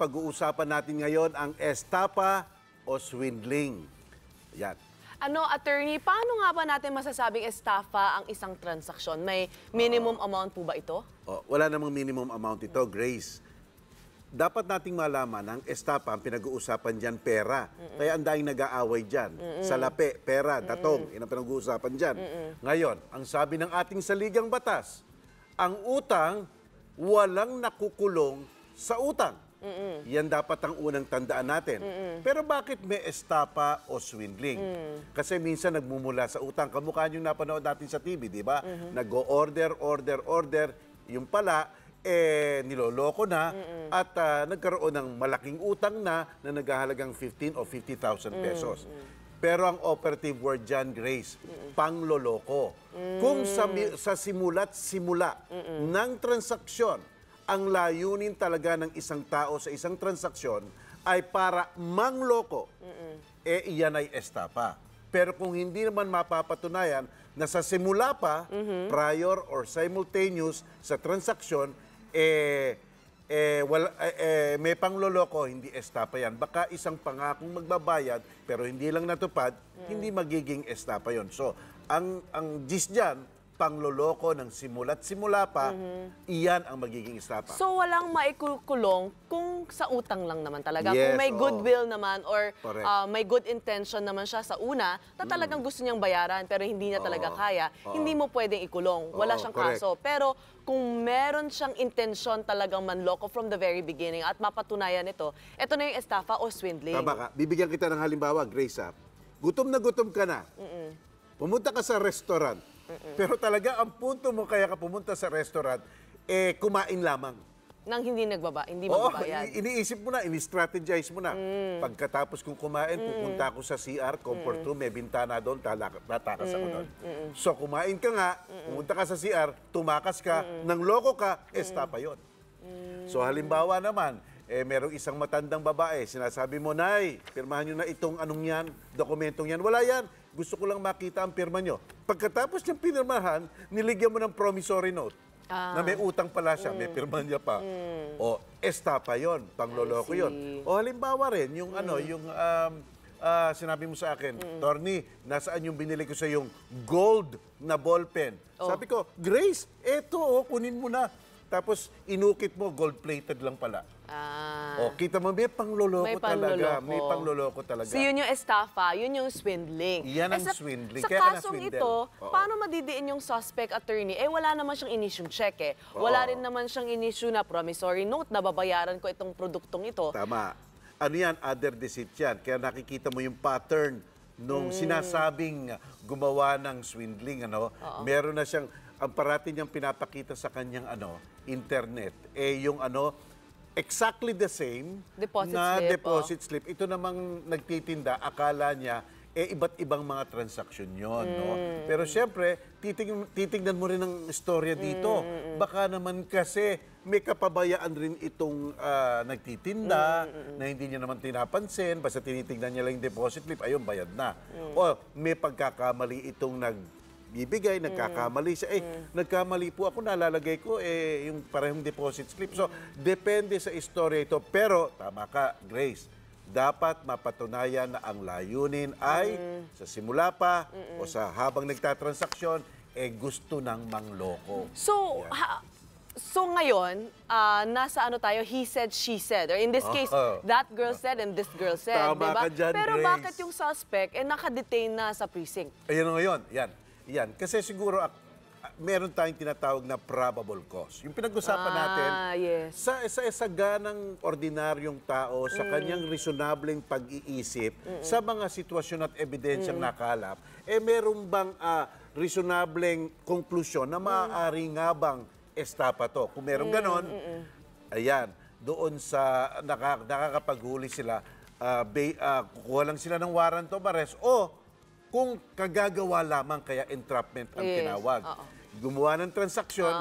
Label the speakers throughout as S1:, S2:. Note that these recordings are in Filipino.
S1: pag-uusapan natin ngayon ang estapa o swindling. Yan.
S2: Attorney, paano nga ba natin masasabing estafa ang isang transaksyon? May minimum amount po ba ito?
S1: Wala namang minimum amount ito, Grace. Dapat nating malaman, ang estapa, ang pinag-uusapan dyan, pera. Kaya ang daing nag-aaway dyan. Salapi, pera, datong, yun ang pinag-uusapan dyan. Ngayon, ang sabi ng ating saligang batas, ang utang, walang nakukulong sa utang. Yan dapat ang unang tandaan natin. Pero bakit may estapa o swindling? Kasi minsan nagmumula sa utang. Kamukha yung napanood natin sa TV, di ba? Nag-o-order, order. Yung pala, niloloko na at nagkaroon ng malaking utang na naghahalagang 15 o 50,000 pesos. Pero ang operative word dyan, Grace, pangloloko. Kung sa simula't simula ng transaksyon, ang layunin talaga ng isang tao sa isang transaksyon ay para mangloko, iyan ay estapa. Pero kung hindi naman mapapatunayan na sa simula pa, prior or simultaneous sa transaksyon, may pangloloko, hindi estapa yan. Baka isang pangakong magbabayad, pero hindi lang natupad, hindi magiging estapa yon. So, ang gist dyan, pangloloko ng simula't simula pa, iyan ang magiging estapa.
S2: So, walang maikukulong kung sa utang lang naman talaga.
S1: Yes,
S2: kung may goodwill naman or
S1: Correct.
S2: may good intention naman siya sa una, na talagang gusto niyang bayaran pero hindi niya talaga kaya, hindi mo pwedeng ikulong. Wala siyang
S1: correct.
S2: kaso. Pero kung meron siyang intensyon talagang manloko from the very beginning at mapatunayan ito na yung estafa o swindling.
S1: Tama ka. Bibigyan kita ng halimbawa, Grace. Gutom na gutom ka na. Pumunta ka sa restaurant. Pero talaga, ang punto mo kaya ka pumunta sa restaurant, kumain lamang.
S2: Nang hindi magbabayad.
S1: Iniisip mo na, ini-strategize mo na. Pagkatapos kong kumain, pupunta ako sa CR, comfort room, may bintana doon, tatakas ako doon. So, kumain ka nga, pumunta ka sa CR, tumakas ka, nang loko ka, estapa yun. So, halimbawa naman, merong isang matandang babae, sinasabi mo, Nay, pirmahan nyo na itong anong yan, dokumentong yan. Wala yan. Gusto ko lang makita ang pirma nyo. Pagkatapos niyang pinirmahan, niligyan mo ng promissory note na may utang pala siya, may pirma niya pa. O, estapa yon, pangloloko yon. O halimbawa rin, yung sinabi mo sa akin, Torny, nasaan yung binili ko sa yung gold na ballpen? Sabi ko, Grace, eto, kunin mo na. Tapos, inukit mo, gold-plated lang pala. Kita mo, may pangloloko talaga. May pangloloko talaga.
S2: So, yun yung estafa, yun yung swindling.
S1: Yan ang swindling.
S2: Sa
S1: Kaya
S2: kasong ito, paano madidiin yung suspect, attorney? Wala naman siyang inisyong cheque. Wala rin naman siyang inisyu na promissory note na babayaran ko itong produktong ito.
S1: Tama. Ano yan? Other deceit yan. Kaya nakikita mo yung pattern nung sinasabing gumawa ng swindling. Meron na siyang, ang parati niyang pinapakita sa kanyang internet, yung exactly the same deposit slip. Ito namang nagtitinda, akala niya, iba't ibang mga transaksyon yun. Pero siyempre, titignan mo rin ang istorya dito. Baka naman kasi may kapabayaan rin itong nagtitinda na hindi niya naman tinapansin, basta tinitignan niya lang yung deposit slip, ayun, bayad na. O may pagkakamali itong bibigay, nagkakamali siya. Nagkamali po ako, nalalagay ko yung parehong deposit slip. So, depende sa istorya ito. Pero, tama ka, Grace, dapat mapatunayan na ang layunin ay sa simula pa o sa habang nagtatransaksyon, gusto ng mangloko.
S2: So, ngayon, nasa tayo, he said, she said. Or in this case, that girl said and this girl said.
S1: Tama ka dyan,
S2: Pero
S1: Grace.
S2: bakit yung suspect nakadetain na sa precinct?
S1: Ayan ngayon, yan. Kasi siguro meron tayong tinatawag na probable cause. Yung pinag-usapan natin, sa ganang ordinaryong tao, sa kanyang reasonableng pag-iisip, sa mga sitwasyon at ebidensyang nakalap, meron bang reasonableng konklusyon na maaari nga bang estapa to? Kung meron ganon, ayan, doon sa nakakapaghuli sila, kukuha lang sila ng warrant of arrest o kung kagagawa lamang, kaya entrapment ang tinawag. Gumawa ng transaksyon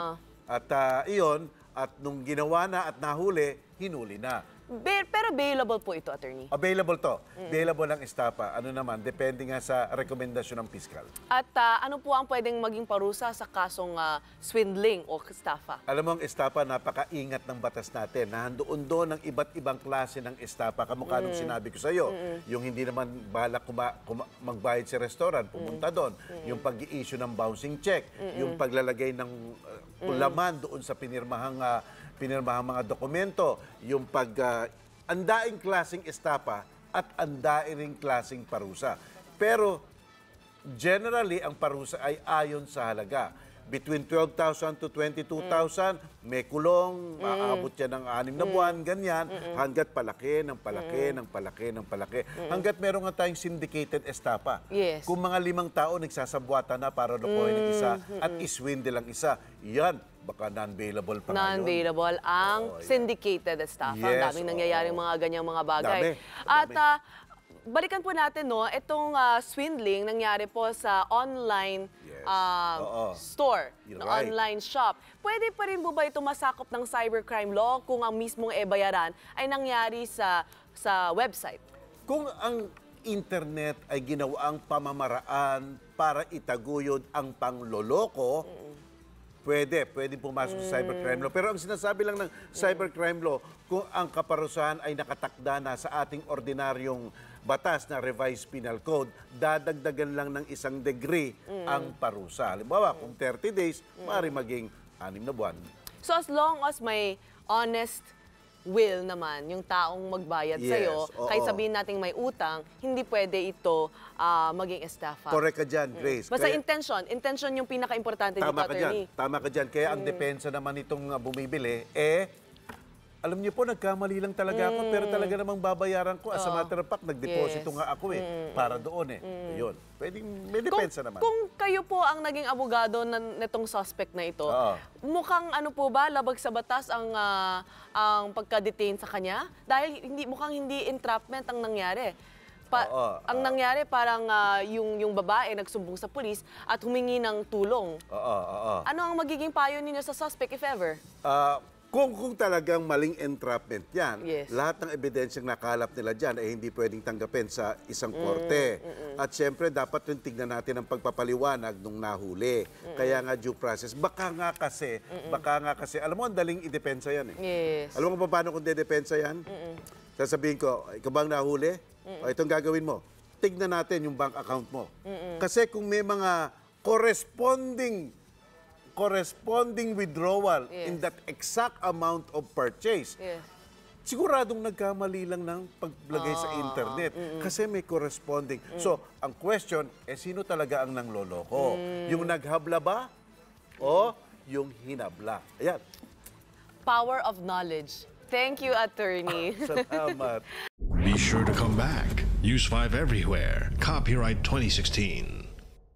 S1: at iyon, at nung ginawa na at nahuli, hinuli na.
S2: Pero available po ito, attorney.
S1: Available to. Available ang estapa. Ano naman, depende nga sa rekomendasyon ng piskal.
S2: At ano po ang pwedeng maging parusa sa kasong swindling o estafa?
S1: Alam mo, ang estapa, napakaingat ng batas natin. Nandoon doon ang iba't ibang klase ng estapa. Kamukha nung sinabi ko sa iyo. Yung hindi naman balak magbayad sa restaurant, pumunta doon. Yung pag-i-issue ng bouncing check. Yung paglalagay ng laman doon sa pinirmahang mga dokumento. Yung andaing klaseng estapa at andaing klaseng parusa. Pero generally, ang parusa ay ayon sa halaga. Between 12,000 to 22,000, may kulong, maabot yan ng 6 na buwan, ganyan, hanggat palaki, ng palaki, ng palaki, ng palaki. Hanggat meron nga tayong syndicated estapa.
S2: Yes.
S1: Kung mga 5 tao nagsasabwata na para lokohin ng isa at iswindle ang isa, yan, baka non-bailable pa ngayon.
S2: Non-bailable ang syndicated estafa. Ang
S1: Yes,
S2: daming nangyayaring mga ganyang mga bagay.
S1: Dami,
S2: At
S1: dami.
S2: balikan po natin, no, itong swindling nangyari po sa online
S1: Yes. Oo.
S2: store,
S1: You're
S2: no,
S1: right.
S2: online shop. Pwede pa rin po ba ito masakop ng cybercrime law kung ang mismong bayaran ay nangyari sa website?
S1: Kung ang internet ay ginawaang pamamaraan para itaguyod ang pangloloko, pwede pumasok sa cybercrime law. Pero ang sinasabi lang ng cybercrime law, kung ang kaparusahan ay nakatakda na sa ating ordinaryong batas na revised penal code, dadagdagan lang ng 1 degree ang parusa. Halimbawa, kung 30 days, maaari maging 6 na buwan.
S2: So as long as may honest will naman yung taong magbayad
S1: Yes,
S2: sa'yo,
S1: oo.
S2: kahit sabihin nating may utang, hindi pwede ito maging estafa.
S1: Correct ka dyan, Grace.
S2: Basta
S1: Kaya-
S2: intention yung pinaka-importante dito,
S1: Tama ka
S2: attorney.
S1: dyan. Tama ka dyan. Kaya ang depensa naman itong bumibili, alam niyo po, nagkamali lang talaga ako, pero talaga namang babayaran ko. As a matter of fact, nagdeposito
S2: Yes.
S1: nga ako para doon Ayun. Pwedeng may depensa naman.
S2: Kung kayo po ang naging abogado nitong suspect na ito,
S1: Oo.
S2: mukhang ano po ba, labag sa batas ang pagka-detain sa kanya? Dahil mukhang hindi entrapment ang nangyari.
S1: Oo,
S2: Ang nangyari parang yung babae nagsumbong sa pulis at humingi ng tulong.
S1: Oo.
S2: Ano ang magiging payo ninyo sa suspect if ever?
S1: Kung talagang maling entrapment yan,
S2: Yes.
S1: lahat ng ebidensyang nakalap nila dyan ay hindi pwedeng tanggapin sa isang korte. At syempre, dapat rin tignan natin ang pagpapaliwanag nung nahuli. Kaya nga due process. Baka nga kasi, alam mo, ang daling idepensa yan
S2: Yes.
S1: Alam mo kung paano kung dedepensa yan? Sasabihin ko, ikaw bang nahuli? O itong gagawin mo. Tignan natin yung bank account mo. Kasi kung may mga corresponding withdrawal in
S2: Yes.
S1: that exact amount of purchase,
S2: Yes.
S1: siguradong nagkamali lang ng paglagay sa internet kasi may corresponding. So, ang question, sino talaga ang nangloloko? Yung naghabla ba o yung hinabla? Ayan.
S2: Power of knowledge. Thank you, attorney.
S1: Salamat.
S3: Be sure to come back. Use 5 everywhere. Copyright 2016.